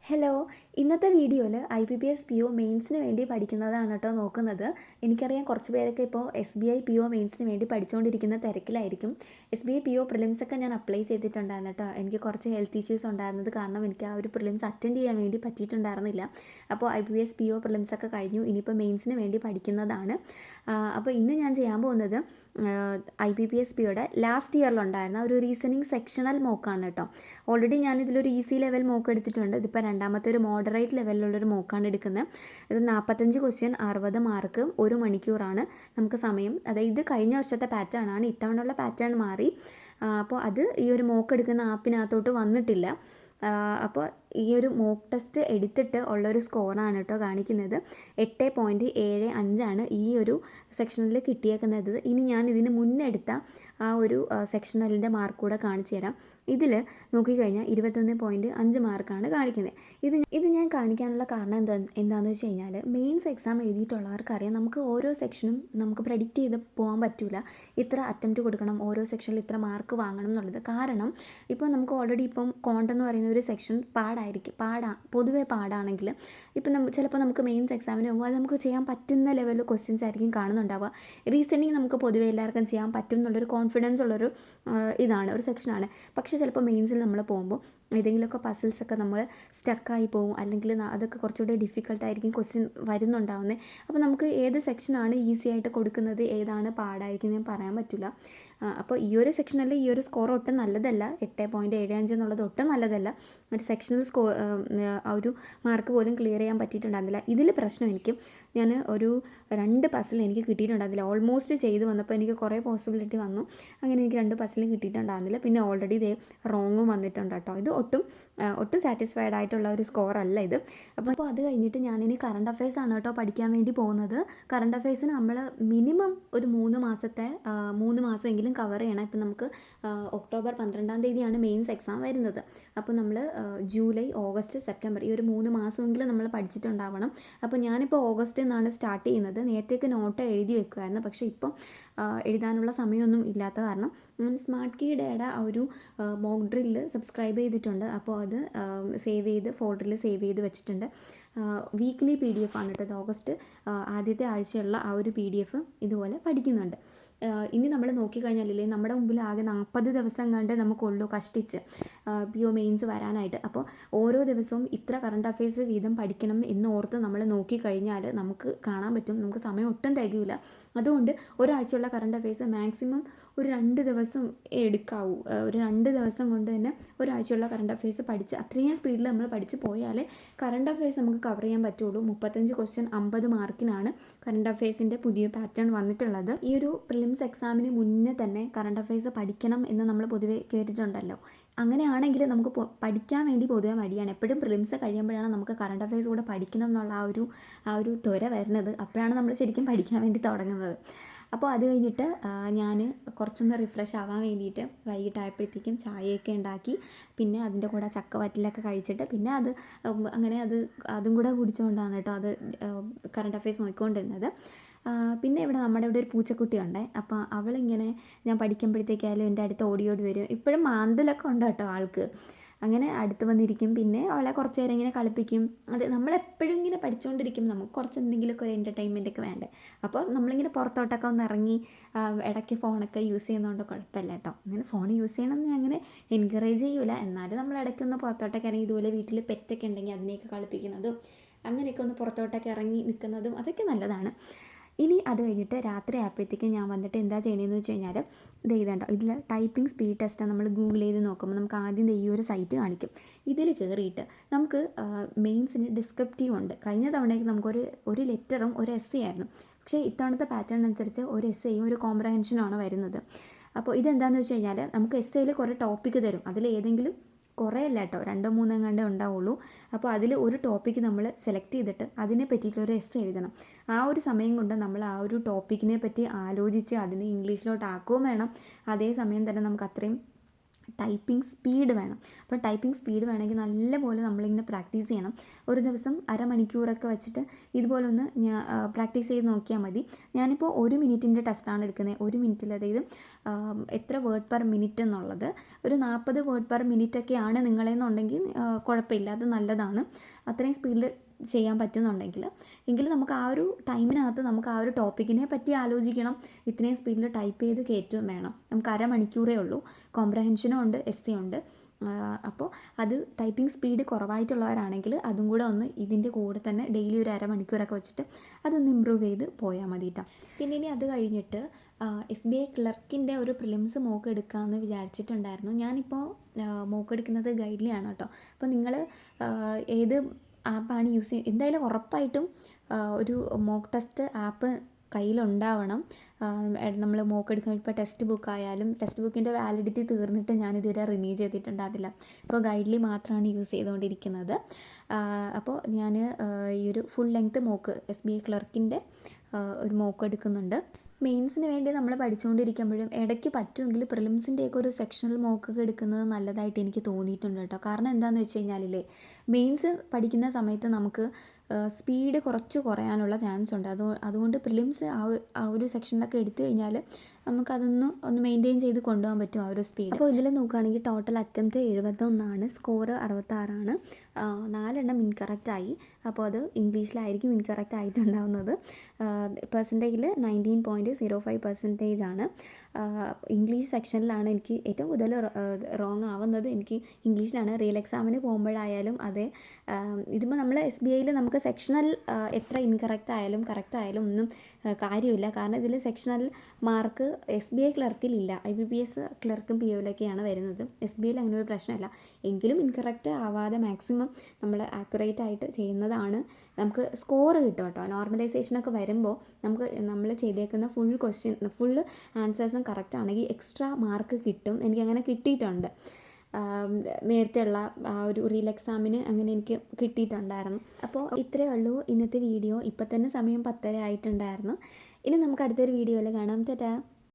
Hello. ഇന്നത്തെ വീഡിയോയിൽ IBPS PO മെയിൻസിന് വേണ്ടി പഠിക്കുന്നതാണ് കേട്ടോ നോക്കുന്നത്. എനിക്കറിയാം കുറച്ച് പേരൊക്കെ ഇപ്പോൾ SBI PO മെയിൻസിന് വേണ്ടി പഠിച്ചുകൊണ്ടിരിക്കുന്ന തിരക്കിലായിരിക്കും. SBI PO പ്രിലിംസൊക്കെ ഞാൻ അപ്ലൈ ചെയ്തിട്ടുണ്ടായിരുന്നു കേട്ടോ. എനിക്ക് കുറച്ച് ഹെൽത്ത് ഇഷ്യൂസ് ഉണ്ടായിരുന്നത് കാരണം എനിക്ക് ആ ഒരു പ്രിലിംസ് അറ്റൻഡ് ചെയ്യാൻ വേണ്ടി പറ്റിയിട്ടുണ്ടായിരുന്നില്ല. അപ്പോൾ IBPS PO പ്രിലിംസൊക്കെ കഴിഞ്ഞു. ഇനിയിപ്പോൾ മെയിൻസിന് വേണ്ടി പഠിക്കുന്നതാണ്. അപ്പോൾ ഇന്ന് ഞാൻ ചെയ്യാൻ പോകുന്നത് IBPS POയുടെ ലാസ്റ്റ് ഇയറിലുണ്ടായിരുന്ന ഒരു റീസണിങ് സെക്ഷണൽ മോക്കാണ് കേട്ടോ. ഓൾറെഡി ഞാനിതിലൊരു ഈസി ലെവൽ മോക്ക് എടുത്തിട്ടുണ്ട്. ഇതിപ്പോൾ രണ്ടാമത്തെ ഒരു മോഡറേറ്റ് ലെവലിലുള്ളൊരു മോക്കാണ് എടുക്കുന്നത്. ഇത് 45 ക്വസ്റ്റ്യൻ 60 മാർക്ക് 1 മണിക്കൂറാണ് നമുക്ക് സമയം. അതായത് ഇത് കഴിഞ്ഞ വർഷത്തെ പാറ്റേൺ ആണ്. ഇത്തവണയുള്ള പാറ്റേൺ മാറി. അപ്പോൾ അത് ഈ ഒരു മോക്ക് എടുക്കുന്ന ആപ്പിനകത്തോട്ട് വന്നിട്ടില്ല. അപ്പോൾ ഈ ഒരു മോക്ക് ടെസ്റ്റ് എടുത്തിട്ട് ഉള്ളൊരു സ്കോറാണ് കേട്ടോ കാണിക്കുന്നത്. 8.75 ഈ ഒരു സെക്ഷനിൽ കിട്ടിയേക്കുന്നത്. ഇനി ഞാൻ ഇതിന് മുന്നെടുത്ത ആ ഒരു സെക്ഷണലിൻ്റെ മാർക്ക് കൂടെ കാണിച്ചു തരാം. ഇതിൽ നോക്കിക്കഴിഞ്ഞാൽ 21.5 മാർക്കാണ് കാണിക്കുന്നത്. ഇത് ഞാൻ കാണിക്കാനുള്ള കാരണം എന്താണെന്ന് വെച്ച് കഴിഞ്ഞാൽ മെയിൻസ് എക്സാം എഴുതിയിട്ടുള്ളവർക്കറിയാം നമുക്ക് ഓരോ സെക്ഷനും നമുക്ക് പ്രെഡിക്റ്റ് ചെയ്ത് പോകാൻ പറ്റില്ല. ഇത്ര അറ്റംപ്റ്റ് കൊടുക്കണം, ഓരോ സെക്ഷനിൽ ഇത്ര മാർക്ക് വാങ്ങണം എന്നുള്ളത്. കാരണം ഇപ്പോൾ നമുക്ക് ഓൾറെഡി ഇപ്പം കോണ്ട് എന്ന് പറയുന്ന ഒരു സെക്ഷൻ പൊതുവേ പാടാണെങ്കിൽ ഇപ്പം ചിലപ്പോൾ നമുക്ക് മെയിൻസ് എക്സാമിന് പോകുമ്പോൾ അത് നമുക്ക് ചെയ്യാൻ പറ്റുന്ന ലെവലിൽ ക്വസ്റ്റ്യൻസ് ആയിരിക്കും കാണുന്നുണ്ടാവുക. റീസണിങ് നമുക്ക് പൊതുവേ എല്ലാവർക്കും ചെയ്യാൻ പറ്റും എന്നുള്ളൊരു കോൺഫിഡൻസ് ഉള്ളൊരു ഇതാണ്, ഒരു സെക്ഷനാണ്. പക്ഷേ ചിലപ്പോൾ മെയിൻസിൽ നമ്മൾ പോകുമ്പോൾ ഏതെങ്കിലുമൊക്കെ പസിൽസൊക്കെ നമ്മൾ സ്റ്റക്കായി പോകും, അല്ലെങ്കിൽ അതൊക്കെ കുറച്ചുകൂടി ഡിഫിക്കൽട്ടായിരിക്കും ക്വസ്റ്റ്യൻ വരുന്നുണ്ടാവുന്നത്. അപ്പോൾ നമുക്ക് ഏത് സെക്ഷനാണ് ഈസി ആയിട്ട് കൊടുക്കുന്നത്, ഏതാണ് പാടായിരിക്കും ഞാൻ പറയാൻ പറ്റില്ല. അപ്പോൾ ഈ ഒരു സെക്ഷനിൽ ഈ ഒരു സ്കോർ ഒട്ടും നല്ലതല്ല. 8.75 എന്നുള്ളത് ഒട്ടും നല്ലതല്ല. ഒരു സെക്ഷണൽ ആ ഒരു മാർക്ക് പോലും ക്ലിയർ ചെയ്യാൻ പറ്റിയിട്ടുണ്ടായിരുന്നില്ല. ഇതിൽ പ്രശ്നം ഞാൻ ഒരു 2 പസിൽ എനിക്ക് കിട്ടിയിട്ടുണ്ടായിരുന്നില്ല. ഓൾമോസ്റ്റ് ചെയ്ത് വന്നപ്പോൾ എനിക്ക് കുറേ പോസിബിലിറ്റി വന്നു. അങ്ങനെ എനിക്ക് 2 പസിലും കിട്ടിയിട്ടുണ്ടായിരുന്നില്ല. പിന്നെ ഓൾറെഡി റോങ്ങും വന്നിട്ടുണ്ട് കേട്ടോ. ഇത് ഒട്ടും സാറ്റിസ്ഫൈഡ് ആയിട്ടുള്ള ഒരു സ്കോർ അല്ല ഇത്. അപ്പോൾ അത് കഴിഞ്ഞിട്ട് ഞാനിനി കറണ്ട് അഫയേഴ്സ് ആണ് കേട്ടോ പഠിക്കാൻ വേണ്ടി പോകുന്നത്. കറണ്ട് അഫയേഴ്സിന് നമ്മൾ മിനിമം ഒരു 3 മാസമെങ്കിലും കവർ ചെയ്യണം. ഇപ്പം നമുക്ക് ഒക്ടോബർ 12-ാം തീയതിയാണ് മെയിൻസ് എക്സാം വരുന്നത്. അപ്പോൾ നമ്മൾ ജൂലൈ, ഓഗസ്റ്റ്, സെപ്റ്റംബർ ഈ ഒരു 3 മാസമെങ്കിലും നമ്മൾ പഠിച്ചിട്ടുണ്ടാവണം. അപ്പോൾ ഞാനിപ്പോൾ ഓഗസ്റ്റിൽ നിന്നാണ് സ്റ്റാർട്ട് ചെയ്യുന്നത്. നേരത്തേക്ക് നോട്ട് എഴുതി വെക്കുമായിരുന്നു. പക്ഷേ ഇപ്പം എഴുതാനുള്ള സമയമൊന്നും ഇല്ലാത്ത കാരണം ഞാൻ സ്മാർട്ട് കീയുടെ ആ ഒരു മോക്ക് ഡ്രില്ല് സബ്സ്ക്രൈബ് ചെയ്തിട്ടുണ്ട്. അപ്പോൾ അത് ഫോൾഡറിൽ സേവ് ചെയ്ത് വെച്ചിട്ടുണ്ട്. വീക്ക്ലി PDF ആണ് കേട്ടോ. ഓഗസ്റ്റ് ആദ്യത്തെ ആഴ്ചയുള്ള ആ ഒരു PDF ഇതുപോലെ പഠിക്കുന്നുണ്ട്. ഇനി നമ്മൾ നോക്കിക്കഴിഞ്ഞാലേ നമ്മുടെ മുമ്പിൽ ആകെ 40 ദിവസം കണ്ട് നമുക്കുള്ളൂ കഷ്ടിച്ച് PO മെയിൻസ് വരാനായിട്ട്. അപ്പോൾ ഓരോ ദിവസവും ഇത്ര കറണ്ട് അഫയേഴ്സ് വീതം പഠിക്കണം എന്ന് ഓർത്ത് നമ്മൾ നോക്കിക്കഴിഞ്ഞാൽ നമുക്ക് കാണാൻ പറ്റും നമുക്ക് സമയം ഒട്ടും തികയില്ല. അതുകൊണ്ട് ഒരാഴ്ചയുള്ള കറണ്ട് അഫയേഴ്സ് മാക്സിമം ഒരു 2 ദിവസം എടുക്കാവൂ. ഒരു 2 ദിവസം കൊണ്ട് തന്നെ ഒരാഴ്ചയുള്ള കറണ്ട് അഫയേഴ്സ് പഠിച്ച് അത്രയും സ്പീഡിൽ നമ്മൾ പഠിച്ച് പോയാൽ കറണ്ട് അഫയേഴ്സ് നമുക്ക് കവർ ചെയ്യാൻ പറ്റുള്ളൂ. 35 ക്വസ്റ്റ്യൻ 50 മാർക്കിനാണ് കറണ്ട് അഫയേഴ്സിൻ്റെ പുതിയ പാറ്റേൺ വന്നിട്ടുള്ളത്. ഈ ഒരു പ്രിലിംസ് എക്സാമിന് മുന്നേ തന്നെ കറണ്ട് അഫയേഴ്സ് പഠിക്കണം എന്ന് നമ്മൾ പൊതുവേ കേട്ടിട്ടുണ്ടല്ലോ. അങ്ങനെയാണെങ്കിൽ നമുക്ക് പഠിക്കാൻ വേണ്ടി പൊതുവെ മടിയാണ്. എപ്പോഴും പ്രിലിംസ് കഴിയുമ്പോഴാണ് നമുക്ക് കറണ്ട് അഫയേഴ്സ് കൂടെ പഠിക്കണം എന്നുള്ള ആ ഒരു ത്വര വരുന്നത്. അപ്പോഴാണ് നമ്മൾ ശരിക്കും പഠിക്കാൻ വേണ്ടി തുടങ്ങുന്നത്. അപ്പോൾ അത് കഴിഞ്ഞിട്ട് ഞാൻ കുറച്ചൊന്ന് റിഫ്രഷ് ആവാൻ വേണ്ടിയിട്ട് വൈകിട്ടായപ്പോഴത്തേക്കും ചായയൊക്കെ ഉണ്ടാക്കി. പിന്നെ അതിൻ്റെ കൂടെ ചക്കവറ്റിലൊക്കെ കഴിച്ചിട്ട് പിന്നെ അതും കൂടെ കുടിച്ചുകൊണ്ടാണ് കേട്ടോ കറണ്ട് അഫയേഴ്സ് നോക്കിക്കൊണ്ടിരുന്നത്. പിന്നെ നമ്മുടെ ഇവിടെ ഒരു പൂച്ചക്കുട്ടിയുണ്ട്. അപ്പോൾ അവളിങ്ങനെ ഞാൻ പഠിക്കുമ്പോഴത്തേക്കായാലും എൻ്റെ അടുത്ത് ഓടി വരും. ഇപ്പോഴും മാന്തലൊക്കെ ഉണ്ട് കേട്ടോ ആൾക്ക്. അങ്ങനെ അടുത്ത് വന്നിരിക്കും. പിന്നെ അവളെ കുറച്ച് നേരം ഇങ്ങനെ കളിപ്പിക്കും. അത് നമ്മളെപ്പോഴും ഇങ്ങനെ പഠിച്ചുകൊണ്ടിരിക്കും. നമുക്ക് കുറച്ച് എന്തെങ്കിലുമൊക്കെ ഒരു എൻ്റർടൈൻമെൻ്റ് ഒക്കെ വേണ്ടേ. അപ്പോൾ നമ്മളിങ്ങനെ പുറത്തോട്ടൊക്കെ ഒന്ന് ഇറങ്ങി ഇടയ്ക്ക് ഫോണൊക്കെ യൂസ് ചെയ്യുന്നതുകൊണ്ട് കുഴപ്പമില്ല കേട്ടോ. അങ്ങനെ ഫോൺ യൂസ് ചെയ്യണമെന്ന് ഞാൻ അങ്ങനെ എൻകറേജ് ചെയ്യൂല. എന്നാലും നമ്മൾ ഇടയ്ക്കൊന്ന് പുറത്തോട്ടൊക്കെ ഇറങ്ങി ഇതുപോലെ വീട്ടിൽ പെറ്റൊക്കെ ഉണ്ടെങ്കിൽ അതിനെയൊക്കെ കളിപ്പിക്കുന്നതും അങ്ങനെയൊക്കെ ഒന്ന് പുറത്തോട്ടൊക്കെ ഇറങ്ങി നിൽക്കുന്നതും അതൊക്കെ നല്ലതാണ്. ഇനി അത് കഴിഞ്ഞിട്ട് രാത്രി ആയപ്പോഴത്തേക്കും ഞാൻ വന്നിട്ട് എന്താ ചെയ്യണമെന്ന് വെച്ച് കഴിഞ്ഞാൽ ഇതുണ്ടോ, ഇതിൽ ടൈപ്പിംഗ് സ്പീഡ് ടെസ്റ്റ് നമ്മൾ ഗൂഗിൾ ചെയ്ത് നോക്കുമ്പോൾ നമുക്ക് ആദ്യം ഈ ഒരു സൈറ്റ് കാണിക്കും. ഇതിൽ കയറിയിട്ട് നമുക്ക് മെയിൻസിന് ഡിസ്ക്രിപ്റ്റീവ് ഉണ്ട്. കഴിഞ്ഞ തവണയ്ക്ക് നമുക്കൊരു ലെറ്ററും ഒരു essay ആയിരുന്നു. പക്ഷേ ഇത്തവണത്തെ പാറ്റേൺ അനുസരിച്ച് ഒരു essayയും ഒരു കോംപ്രഹെൻഷനുമാണ് വരുന്നത്. അപ്പോൾ ഇതെന്താണെന്ന് വെച്ച് കഴിഞ്ഞാൽ നമുക്ക് essayയിൽ കുറേ ടോപ്പിക്ക് തരും. അതിലേതെങ്കിലും കുറേ അല്ല കേട്ടോ, 2-3 എങ്ങാണ്ടേ ഉണ്ടാവുള്ളൂ. അപ്പോൾ അതിൽ ഒരു ടോപ്പിക്ക് നമ്മൾ സെലക്ട് ചെയ്തിട്ട് അതിനെ പറ്റിയിട്ടൊരു essay എഴുതണം. ആ ഒരു സമയം കൊണ്ട് നമ്മൾ ആ ഒരു ടോപ്പിക്കിനെ പറ്റി ആലോചിച്ച് അതിനെ ഇംഗ്ലീഷിലോട്ട് ആക്കുകയും വേണം. അതേ സമയം തന്നെ നമുക്ക് അത്രയും ടൈപ്പിംഗ് സ്പീഡ് വേണം. അപ്പോൾ ടൈപ്പിംഗ് സ്പീഡ് വേണമെങ്കിൽ നല്ലപോലെ നമ്മളിങ്ങനെ പ്രാക്ടീസ് ചെയ്യണം. ഒരു ദിവസം അരമണിക്കൂറൊക്കെ വെച്ചിട്ട് ഇതുപോലെ ഒന്ന് പ്രാക്ടീസ് ചെയ്ത് നോക്കിയാൽ മതി. ഞാനിപ്പോൾ 1 മിനിറ്റിൻ്റെ ടെസ്റ്റാണ് എടുക്കുന്നത്. 1 മിനിറ്റിൽ, അതായത് എത്ര വേർഡ് പെർ മിനിറ്റ് എന്നുള്ളത് ഒരു 40 വേർഡ് പെർ മിനിറ്റ് ഒക്കെയാണ് നിങ്ങളെന്നുണ്ടെങ്കിൽ കുഴപ്പമില്ല, അത് നല്ലതാണ്. അത്രയും സ്പീഡിൽ ചെയ്യാൻ പറ്റുന്നുണ്ടെങ്കിൽ എങ്കിൽ നമുക്ക് ആ ഒരു ടൈമിനകത്ത് നമുക്ക് ആ ഒരു ടോപ്പിക്കിനെ പറ്റി ആലോചിക്കണം. ഇത്രയും സ്പീഡിൽ ടൈപ്പ് ചെയ്ത് കയറ്റുകയും വേണം. നമുക്ക് അരമണിക്കൂറേ ഉള്ളൂ. കോംപ്രഹെൻഷനും ഉണ്ട്, എസ്സേ ഉണ്ട്. അപ്പോൾ അത് ടൈപ്പിംഗ് സ്പീഡ് കുറവായിട്ടുള്ളവരാണെങ്കിൽ അതും കൂടെ ഒന്ന് ഇതിൻ്റെ കൂടെ തന്നെ ഡെയിലി ഒരു അരമണിക്കൂറൊക്കെ വെച്ചിട്ട് അതൊന്ന് ഇമ്പ്രൂവ് ചെയ്ത് പോയാൽ മതി കേട്ടോ. പിന്നെ ഇനി അത് കഴിഞ്ഞിട്ട് SBI ക്ലർക്കിൻ്റെ ഒരു പ്രിലിംസ് മോക്ക് എടുക്കാമെന്ന് വിചാരിച്ചിട്ടുണ്ടായിരുന്നു. ഞാനിപ്പോൾ മോക്ക് എടുക്കുന്നത് ഗൈഡ്ലിയാണ് കേട്ടോ. അപ്പോൾ നിങ്ങൾ ഏത് ആപ്പാണ് യൂസ് ചെയ്യുക, എന്തായാലും ഉറപ്പായിട്ടും ഒരു മോക്ക് ടെസ്റ്റ് ആപ്പ് കയ്യിലുണ്ടാവണം. നമ്മൾ മോക്ക് എടുക്കുന്ന ഇപ്പോൾ ടെക്സ്റ്റ് ബുക്ക് ആയാലും ടെക്സ്റ്റ് ബുക്കിൻ്റെ വാലിഡിറ്റി തീർന്നിട്ട് ഞാനിതുവരെ റിന്യൂ ചെയ്തിട്ടുണ്ടാകില്ല. ഇപ്പോൾ ഗൈഡ്ലി മാത്രമാണ് യൂസ് ചെയ്തുകൊണ്ടിരിക്കുന്നത്. അപ്പോൾ ഞാൻ ഈ ഒരു ഫുൾ ലെങ്ത് മോക്ക് SBI ക്ലർക്കിൻ്റെ ഒരു മോക്ക് എടുക്കുന്നുണ്ട്. മെയിൻസിന് വേണ്ടി നമ്മൾ പഠിച്ചുകൊണ്ടിരിക്കുമ്പോഴും ഇടയ്ക്ക് പറ്റുമെങ്കിൽ പ്രിലിംസിൻ്റെയൊക്കെ ഒരു സെക്ഷണൽ മോക്കൊക്കെ എടുക്കുന്നത് നല്ലതായിട്ട് എനിക്ക് തോന്നിയിട്ടുണ്ട് കേട്ടോ. കാരണം എന്താണെന്ന് വെച്ച് കഴിഞ്ഞാലില്ലേ, മെയിൻസ് പഠിക്കുന്ന സമയത്ത് നമുക്ക് സ്പീഡ് കുറച്ച് കുറയാനുള്ള ചാൻസ് ഉണ്ട്. അതുകൊണ്ട് പ്രിലിംസ് ആ ഒരു സെക്ഷനിലൊക്കെ എടുത്തു കഴിഞ്ഞാൽ നമുക്കതൊന്ന് മെയിൻറ്റെയിൻ ചെയ്ത് കൊണ്ടുപോകാൻ പറ്റും ആ ഒരു സ്പീഡ്. അപ്പോൾ ഇതിൽ നോക്കുകയാണെങ്കിൽ ടോട്ടൽ അറ്റംപ്റ്റ് 71, സ്കോർ 66. 4 ഇൻകറക്റ്റായി. അപ്പോൾ അത് ഇംഗ്ലീഷിലായിരിക്കും ഇൻകറക്റ്റ് ആയിട്ടുണ്ടാവുന്നത്. പെർസെൻറ്റേജിൽ 19.05% ആണ്. ഇംഗ്ലീഷ് സെക്ഷനിലാണ് എനിക്ക് ഏറ്റവും കൂടുതൽ റോങ് ആവുന്നത്. എനിക്ക് ഇംഗ്ലീഷിലാണ്. റിയൽ എക്സാമിന് പോകുമ്പോഴായാലും അതെ. ഇതിപ്പോൾ നമ്മൾ SBIയിൽ നമുക്ക് സെക്ഷണൽ എത്ര ഇൻകറക്റ്റ് ആയാലും കറക്റ്റ് ആയാലും ഒന്നും കാര്യമില്ല. കാരണം ഇതിൽ സെക്ഷണൽ മാർക്ക് SBI ക്ലർക്കിലില്ല. IBPS ക്ലർക്കും POയിലൊക്കെയാണ് വരുന്നത്. SBIയിൽ അങ്ങനെ ഒരു പ്രശ്നമില്ല. എങ്കിലും ഇൻകറക്റ്റ് ആവാതെ മാക്സിമം നമ്മൾ ആക്യുറേറ്റ് ആയിട്ട് ചെയ്യുന്നതാണ് നമുക്ക് സ്കോർ കിട്ടും കേട്ടോ. നോർമലൈസേഷനൊക്കെ വരുമ്പോൾ നമ്മൾ ചെയ്തേക്കുന്ന ഫുൾ ആൻസേഴ്സും കറക്റ്റ് ആണെങ്കിൽ എക്സ്ട്രാ മാർക്ക് കിട്ടും. എനിക്കങ്ങനെ കിട്ടിയിട്ടുണ്ട്. നേരത്തെയുള്ള ആ ഒരു റിയൽ എക്സാമിന് അങ്ങനെ എനിക്ക് കിട്ടിയിട്ടുണ്ടായിരുന്നു. അപ്പോൾ ഇത്രയേ ഉള്ളൂ ഇന്നത്തെ വീഡിയോ. ഇപ്പം തന്നെ സമയം 10:30 ആയിട്ടുണ്ടായിരുന്നു. ഇനി നമുക്ക് അടുത്തൊരു വീഡിയോയിൽ കാണാം. ടാറ്റാ.